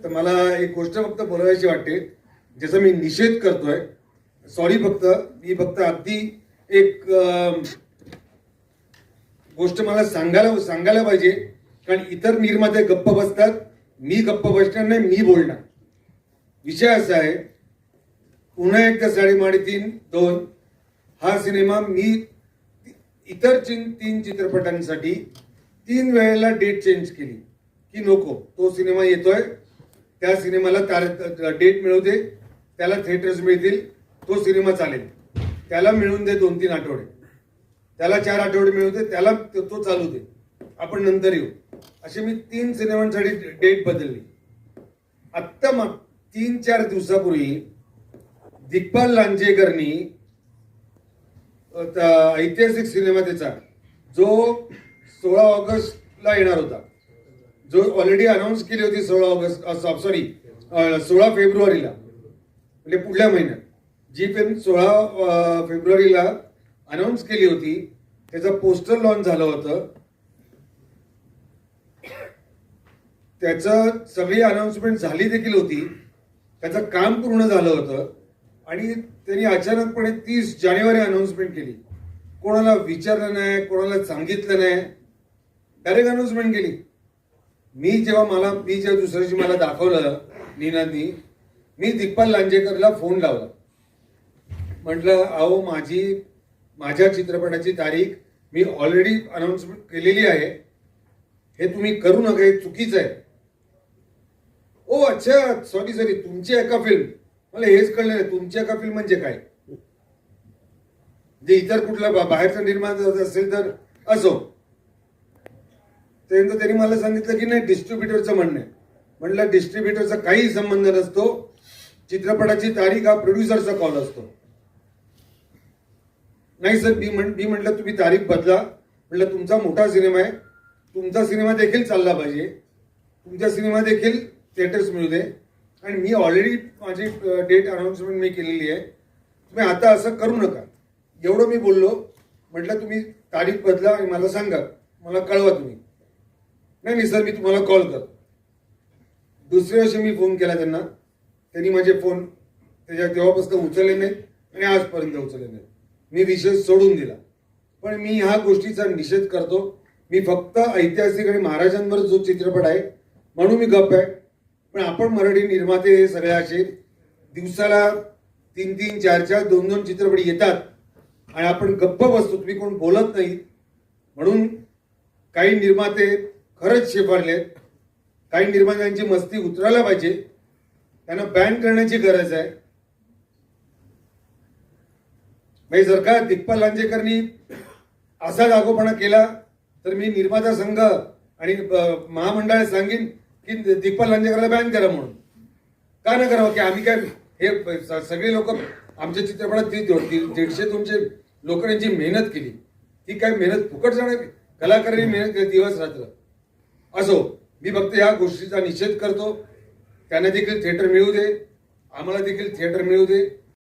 तर मला एक गोष्ट फक्त बोलायची वाटते, ज्याचा मी निषेध करतोय. सॉरी, मी फक्त अगदी एक गोष्ट मला सांगायला पाहिजे, कारण इतर निर्माते गप्प बसतात, मी गप्प बसणार नाही, मी बोलणार. विषय असा आहे, पुन्हा एकदा 3.5-2 हा सिनेमा मी इतर 3 चित्रपटांसाठी 3 वेळेला डेट चेंज केली की नको, तो सिनेमा येतोय, त्या सिनेमाला डेट मिळू दे, त्याला थिएटर्स मिळतील, तो सिनेमा चालेल, त्याला मिळून दे 2-3 आठवडे, त्याला 4 आठवडे मिळू दे, त्याला तो चालू दे, आपण नंतर येऊ. अशी मी 3 सिनेमांसाठी डेट बदलली. आत्ता 3-4 दिवसापूर्वी दिग्पाल लांजेकरनी ऐतिहासिक सिनेमा त्याचा जो 16 ऑगस्टला येणार होता, जो ऑलरेडी अनाऊन्स केली होती 16 फेब्रुवारीला, म्हणजे पुढल्या महिन्यात जी फिल्म 16 फेब्रुवारीला अनाऊन्स केली होती, त्याचं पोस्टर लॉन्च झालं होतं. त्याचं सगळी अनाऊन्समेंट झाली देखील होती, त्याचं काम पूर्ण झालं होतं आणि त्यांनी अचानकपणे 30 जानेवारी अनाऊन्समेंट केली. कोणाला विचारलं नाही, कोणाला सांगितलं नाही, डायरेक्ट अनाऊन्समेंट केली. मी जेव्हा दुसऱ्या दिवशी मला दाखवलं नीनांनी, मी दिग्पाल लांजेकरला फोन लावला. म्हटलं, अहो माझ्या चित्रपटाची तारीख मी ऑलरेडी अनाऊन्समेंट केलेली आहे, हे तुम्ही करू नका, हे चुकीचं आहे. ओ अच्छा, सॉरी, तुमची एका फिल्म, मला हेच कळलं नाही, तुमची एका फिल्म म्हणजे काय? जे इतर कुठला बाहेरचा निर्माता असेल तर असो. त्यानंतर त्यांनी मला सांगितलं की नाही, डिस्ट्रीब्युटरचं म्हणणं आहे. म्हटलं, डिस्ट्रीब्युटरचा काही संबंध नसतो, चित्रपटाची तारीख हा प्रोड्युसरचा कॉल असतो. नाही सर, मी म्हटलं तुम्ही तारीख बदला. म्हटलं, तुमचा मोठा सिनेमा आहे, तुमचा सिनेमा देखील चालला पाहिजे, तुमचा सिनेमा देखील थिएटर्स मिळू दे, आणि मी ऑलरेडी माझी डेट अनाऊन्समेंट मी केलेली आहे, तुम्ही आता असं करू नका. एवढं मी बोललो. म्हटलं, तुम्ही तारीख बदला आणि मला सांगा, मला कळवा तुम्ही. नाही सर, मी तुम्हाला कॉल करतो. दुसऱ्या दिवशी मी फोन केला त्यांना, त्यांनी माझे फोन तेव्हापासून उचलले नाहीत आणि आजपर्यंत उचलले नाहीत. मी विषय सोडून दिला. पण मी ह्या गोष्टीचा निषेध करतो. मी फक्त ऐतिहासिक आणि महाराजांवर जो चित्रपट आहे म्हणून मी गप्प आहे. पण आपण मराठी निर्माते हे सगळे असे दिवसाला 3-3, 4-4, 2-2 चित्रपट येतात आणि आपण गप्प बसतो, तुम्ही कोण बोलत नाही. म्हणून काही निर्माते खरंच शेफारलेत. काही निर्मात्यांची मस्ती उतरायला पाहिजे, त्यांना बॅन करण्याची गरज आहे. म्हणजे जर का दिग्पाल लांजेकरनी असा दाखवपणा केला तर मी निर्माता संघ आणि महामंडळाला सांगेन की दिग्पाल लांजेकरला बॅन करा म्हणून. का न करावं? की आम्ही काय हे सगळे लोक आमच्या चित्रपटात 150-200 लोकांची मेहनत केली, ती काय मेहनत फुकट जाणार? कलाकारांनी मेहनत केली दिवस रात्र. असो, मी फक्त या गोष्टीचा निषेध करतो. त्यांना देखील थिएटर मिळू दे, आम्हाला देखील थिएटर मिळू दे.